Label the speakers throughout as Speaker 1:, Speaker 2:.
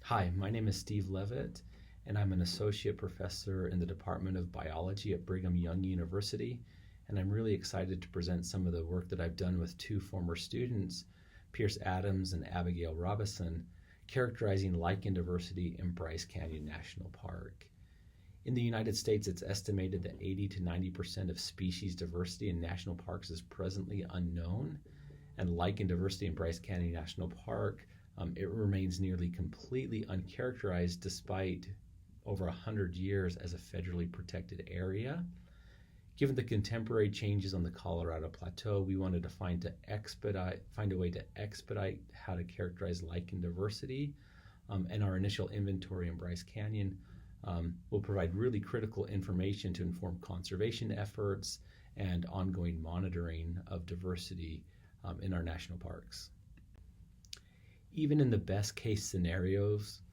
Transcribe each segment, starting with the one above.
Speaker 1: Hi, my name is Steve Leavitt, and I'm an associate professor in the Department of Biology at Brigham Young University, and I'm really excited to present some of the work that I've done with two former students, Pierce Adams and Abigail Robison, characterizing lichen diversity in Bryce Canyon National Park. In the United States, it's estimated that 80 to 90% of species diversity in national parks is presently unknown, and lichen diversity in Bryce Canyon National Park it remains nearly completely uncharacterized despite over 100 years as a federally protected area. Given the contemporary changes on the Colorado Plateau, we wanted to find a way to expedite how to characterize lichen diversity, and our initial inventory in Bryce Canyon will provide really critical information to inform conservation efforts and ongoing monitoring of diversity in our national parks. Even in the best case scenarios,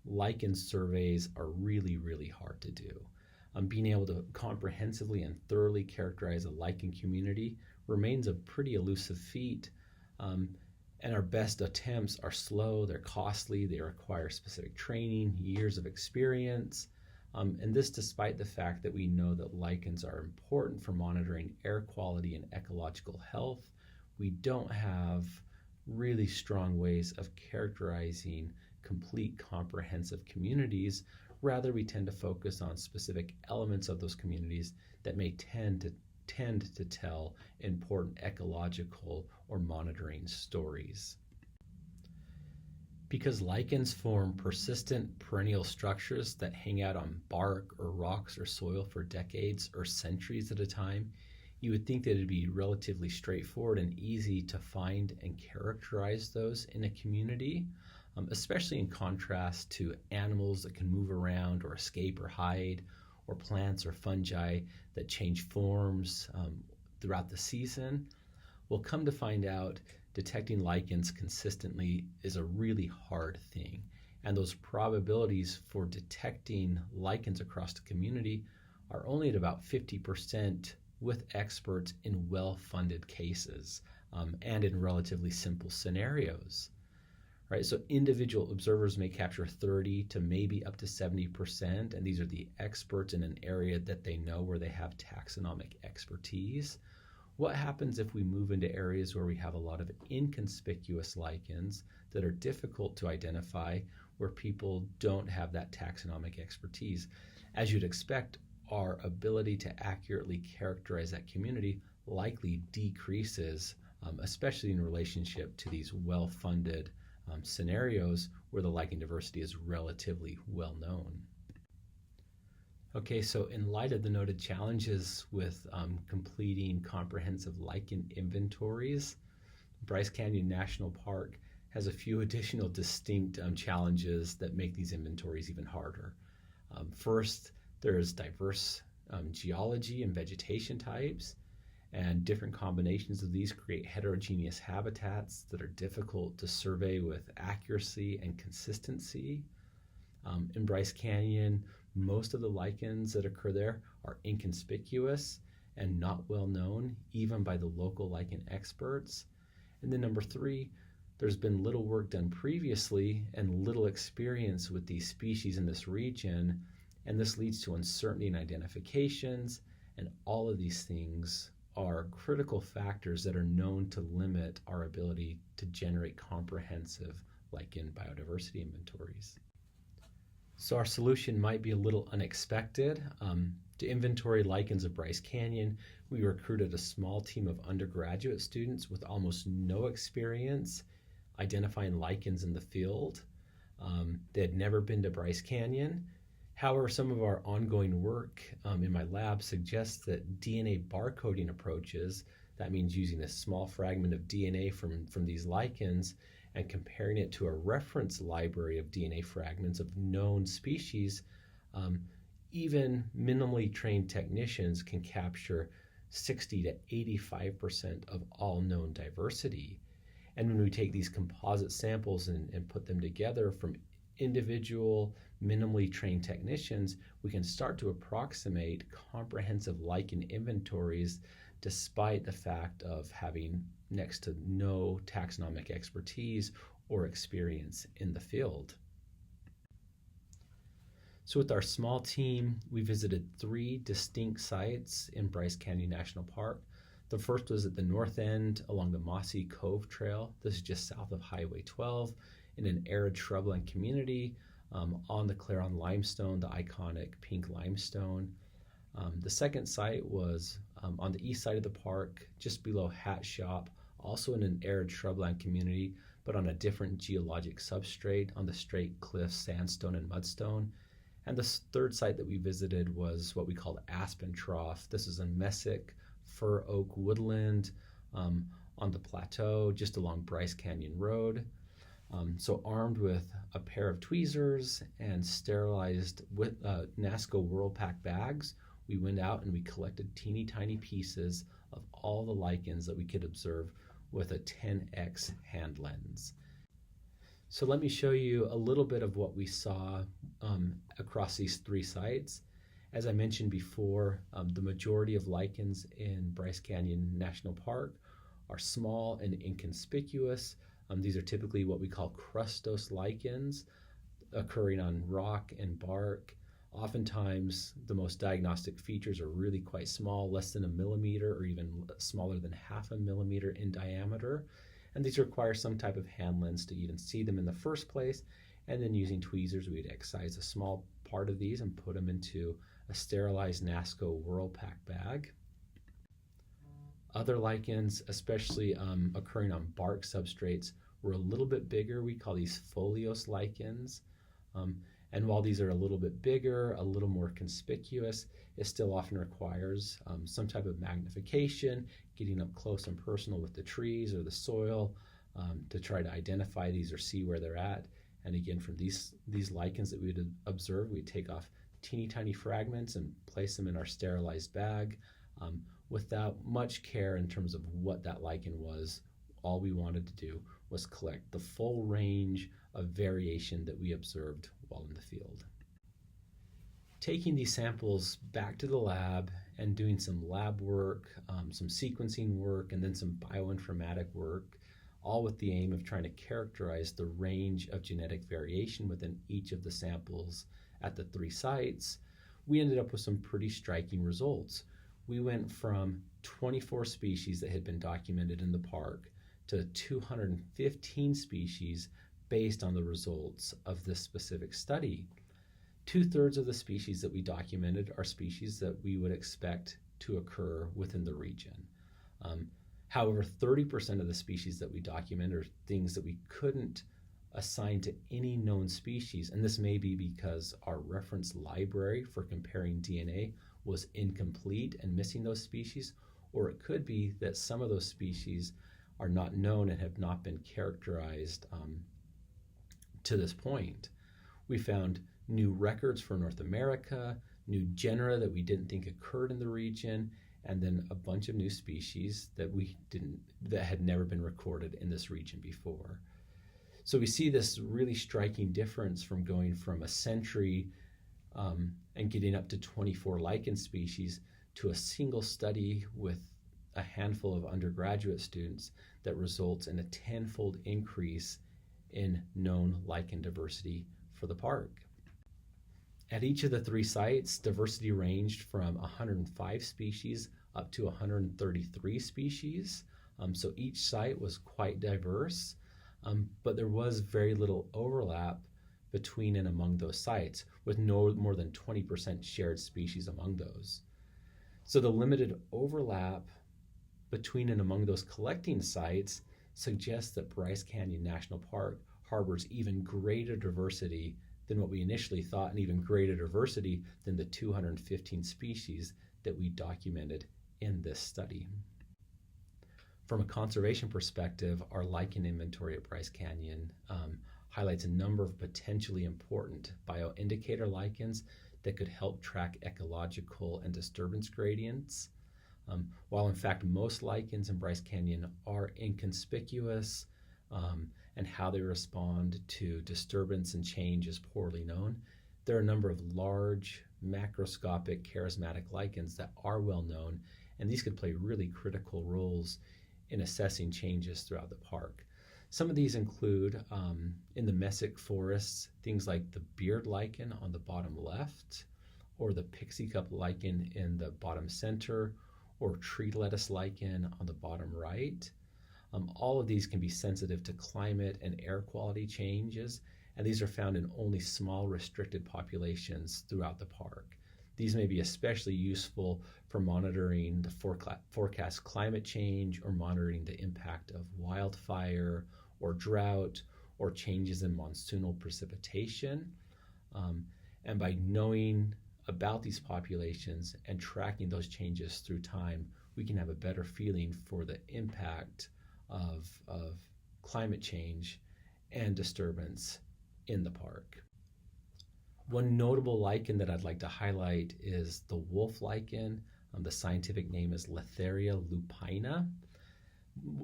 Speaker 1: lichen surveys are really hard to do. Being able to comprehensively and thoroughly characterize a lichen community remains a pretty elusive feat, and our best attempts are slow, they're costly, they require specific training, years of experience, and this despite the fact that we know that lichens are important for monitoring air quality and ecological health. We don't have really strong ways of characterizing complete comprehensive communities. Rather, we tend to focus on specific elements of those communities that may tend to tell important ecological or monitoring stories. Because lichens form persistent perennial structures that hang out on bark or rocks or soil for decades or centuries at a time, you would think that it'd be relatively straightforward and easy to find and characterize those in a community, especially in contrast to animals that can move around or escape or hide, or plants or fungi that change forms throughout the season. Well, come to find out, detecting lichens consistently is a really hard thing, and those probabilities for detecting lichens across the community are only at about 50% with experts in well-funded cases and in relatively simple scenarios. Right, so individual observers may capture 30 to maybe up to 70%, and these are the experts in an area that they know, where they have taxonomic expertise. What happens if we move into areas where we have a lot of inconspicuous lichens that are difficult to identify, where people don't have that taxonomic expertise? As you'd expect, our ability to accurately characterize that community likely decreases, especially in relationship to these well-funded scenarios where the lichen diversity is relatively well known. Okay, so in light of the noted challenges with completing comprehensive lichen inventories, Bryce Canyon National Park has a few additional distinct challenges that make these inventories even harder. First, there's diverse geology and vegetation types, and different combinations of these create heterogeneous habitats that are difficult to survey with accuracy and consistency. In Bryce Canyon, most of the lichens that occur there are inconspicuous and not well known, even by the local lichen experts. And then number three, there's been little work done previously and little experience with these species in this region, and this leads to uncertainty in identifications, and all of these things are critical factors that are known to limit our ability to generate comprehensive lichen biodiversity inventories. So our solution might be a little unexpected. To inventory lichens of Bryce Canyon, we recruited a small team of undergraduate students with almost no experience identifying lichens in the field. They had never been to Bryce Canyon. However, some of our ongoing work in my lab suggests that DNA barcoding approaches, that means using a small fragment of DNA from these lichens and comparing it to a reference library of DNA fragments of known species, even minimally trained technicians can capture 60 to 85% of all known diversity. And when we take these composite samples and put them together from individual minimally trained technicians, we can start to approximate comprehensive lichen inventories despite the fact of having next to no taxonomic expertise or experience in the field. So with our small team, we visited 3 distinct sites in Bryce Canyon National Park. The first was at the north end along the Mossy Cove Trail. This is just south of Highway 12 in an arid shrubland community on the Claron limestone, the iconic pink limestone. The second site was on the east side of the park, just below Hat Shop, also in an arid shrubland community, but on a different geologic substrate on the straight cliffs, sandstone and mudstone. And the third site that we visited was what we called Aspen Trough. This is a mesic fir oak woodland on the plateau just along Bryce Canyon Road. So armed with a pair of tweezers and sterilized with NASCO Whirlpack bags, we went out and we collected teeny tiny pieces of all the lichens that we could observe with a 10x hand lens. So let me show you a little bit of what we saw across these 3 sites. As I mentioned before, the majority of lichens in Bryce Canyon National Park are small and inconspicuous. These are typically what we call crustose lichens occurring on rock and bark. Oftentimes, the most diagnostic features are really quite small, less than 1 millimeter or even smaller than 0.5 millimeter in diameter. And these require some type of hand lens to even see them in the first place. And then using tweezers, we'd excise a small part of these and put them into a sterilized NASCO Whirlpack bag. Other lichens, especially occurring on bark substrates, were a little bit bigger. We call these foliose lichens. And while these are a little bit bigger, a little more conspicuous, it still often requires some type of magnification, getting up close and personal with the trees or the soil to try to identify these or see where they're at. And again, from these lichens that we would observe, we'd take off teeny tiny fragments and place them in our sterilized bag without much care in terms of what that lichen was. All we wanted to do was collect the full range of variation that we observed while in the field. Taking these samples back to the lab and doing some lab work, some sequencing work, and then some bioinformatic work, all with the aim of trying to characterize the range of genetic variation within each of the samples at the 3 sites, we ended up with some pretty striking results. We went from 24 species that had been documented in the park to 215 species based on the results of this specific study. 2/3 of the species that we documented are species that we would expect to occur within the region. However, 30% of the species that we document are things that we couldn't assign to any known species, and this may be because our reference library for comparing DNA was incomplete and missing those species, or it could be that some of those species are not known and have not been characterized to this point. We found new records for North America, new genera that we didn't think occurred in the region, and then a bunch of new species that had never been recorded in this region before. So we see this really striking difference from going from a century and getting up to 24 lichen species to a single study with a handful of undergraduate students that results in a 10-fold increase in known lichen diversity for the park. At each of the 3 sites, diversity ranged from 105 species up to 133 species. So each site was quite diverse, but there was very little overlap between and among those sites, with no more than 20% shared species among those. So the limited overlap between and among those collecting sites suggests that Bryce Canyon National Park harbors even greater diversity than what we initially thought, and even greater diversity than the 215 species that we documented in this study. From a conservation perspective, our lichen inventory at Bryce Canyon highlights a number of potentially important bioindicator lichens that could help track ecological and disturbance gradients. While in fact most lichens in Bryce Canyon are inconspicuous and how they respond to disturbance and change is poorly known, there are a number of large macroscopic charismatic lichens that are well known, and these could play really critical roles in assessing changes throughout the park. Some of these include in the mesic forests, things like the beard lichen on the bottom left, or the pixie cup lichen in the bottom center, or tree lettuce lichen on the bottom right. All of these can be sensitive to climate and air quality changes, and these are found in only small restricted populations throughout the park. These may be especially useful for monitoring the forecast climate change or monitoring the impact of wildfire or drought or changes in monsoonal precipitation. And by knowing about these populations and tracking those changes through time, we can have a better feeling for the impact of climate change and disturbance in the park. One notable lichen that I'd like to highlight is the wolf lichen. The scientific name is Leatheria lupina.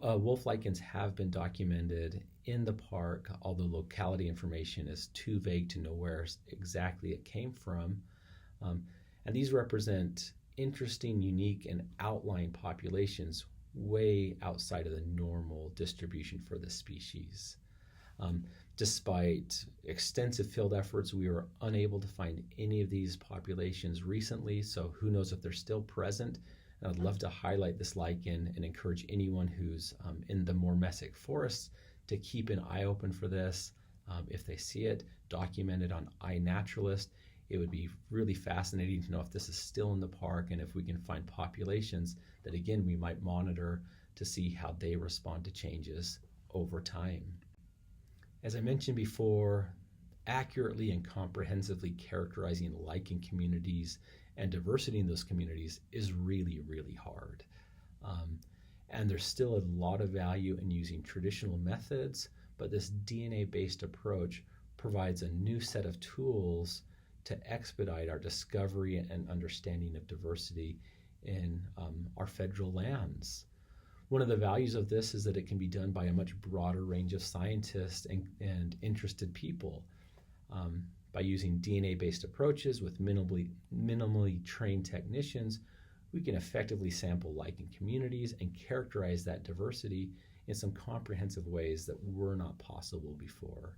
Speaker 1: Wolf lichens have been documented in the park, although locality information is too vague to know where exactly it came from. And these represent interesting, unique, and outlying populations way outside of the normal distribution for the species. Despite extensive field efforts, we were unable to find any of these populations recently, so who knows if they're still present. And I'd love to highlight this lichen and encourage anyone who's in the more mesic forests to keep an eye open for this. If they see it, document it on iNaturalist. It would be really fascinating to know if this is still in the park and if we can find populations that, again, we might monitor to see how they respond to changes over time. As I mentioned before, accurately and comprehensively characterizing lichen communities and diversity in those communities is really, really hard. And there's still a lot of value in using traditional methods, but this DNA-based approach provides a new set of tools to expedite our discovery and understanding of diversity in our federal lands. One of the values of this is that it can be done by a much broader range of scientists and interested people. By using DNA-based approaches with minimally trained technicians, we can effectively sample lichen communities and characterize that diversity in some comprehensive ways that were not possible before.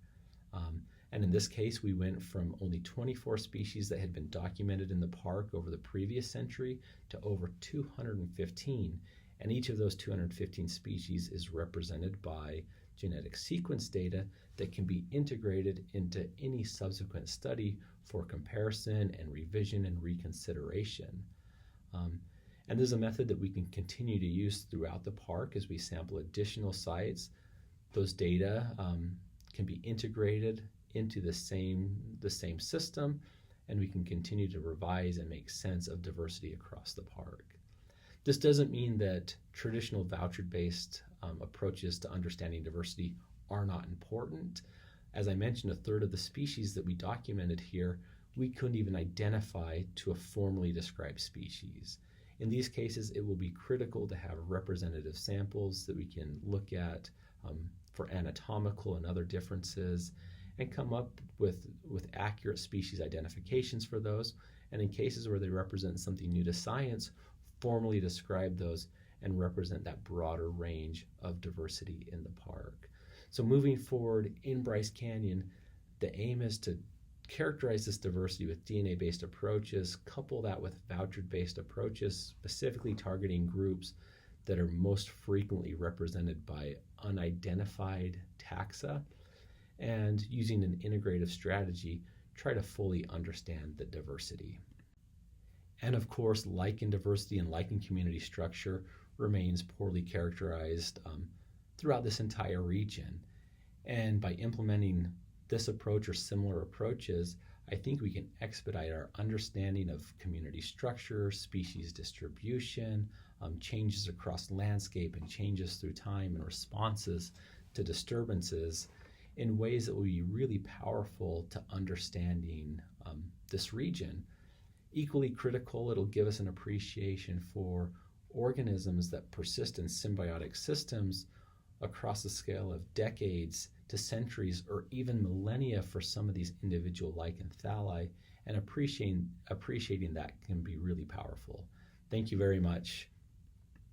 Speaker 1: And in this case, we went from only 24 species that had been documented in the park over the previous century to over 215. And each of those 215 species is represented by genetic sequence data that can be integrated into any subsequent study for comparison and revision and reconsideration. And this is a method that we can continue to use throughout the park as we sample additional sites. Those data can be integrated into the same system, and we can continue to revise and make sense of diversity across the park. This doesn't mean that traditional voucher-based approaches to understanding diversity are not important. As I mentioned, a third of the species that we documented here, we couldn't even identify to a formally described species. In these cases, it will be critical to have representative samples that we can look at for anatomical and other differences and come up with accurate species identifications for those. And in cases where they represent something new to science, formally describe those and represent that broader range of diversity in the park. So moving forward in Bryce Canyon, the aim is to characterize this diversity with DNA-based approaches, couple that with voucher-based approaches, specifically targeting groups that are most frequently represented by unidentified taxa, and using an integrative strategy, try to fully understand the diversity. And of course, lichen diversity and lichen community structure remains poorly characterized throughout this entire region. And by implementing this approach or similar approaches, I think we can expedite our understanding of community structure, species distribution, changes across landscape, and changes through time and responses to disturbances in ways that will be really powerful to understanding this region. Equally critical, it'll give us an appreciation for organisms that persist in symbiotic systems across the scale of decades to centuries or even millennia for some of these individual lichen thalli, and appreciating that can be really powerful. Thank you very much.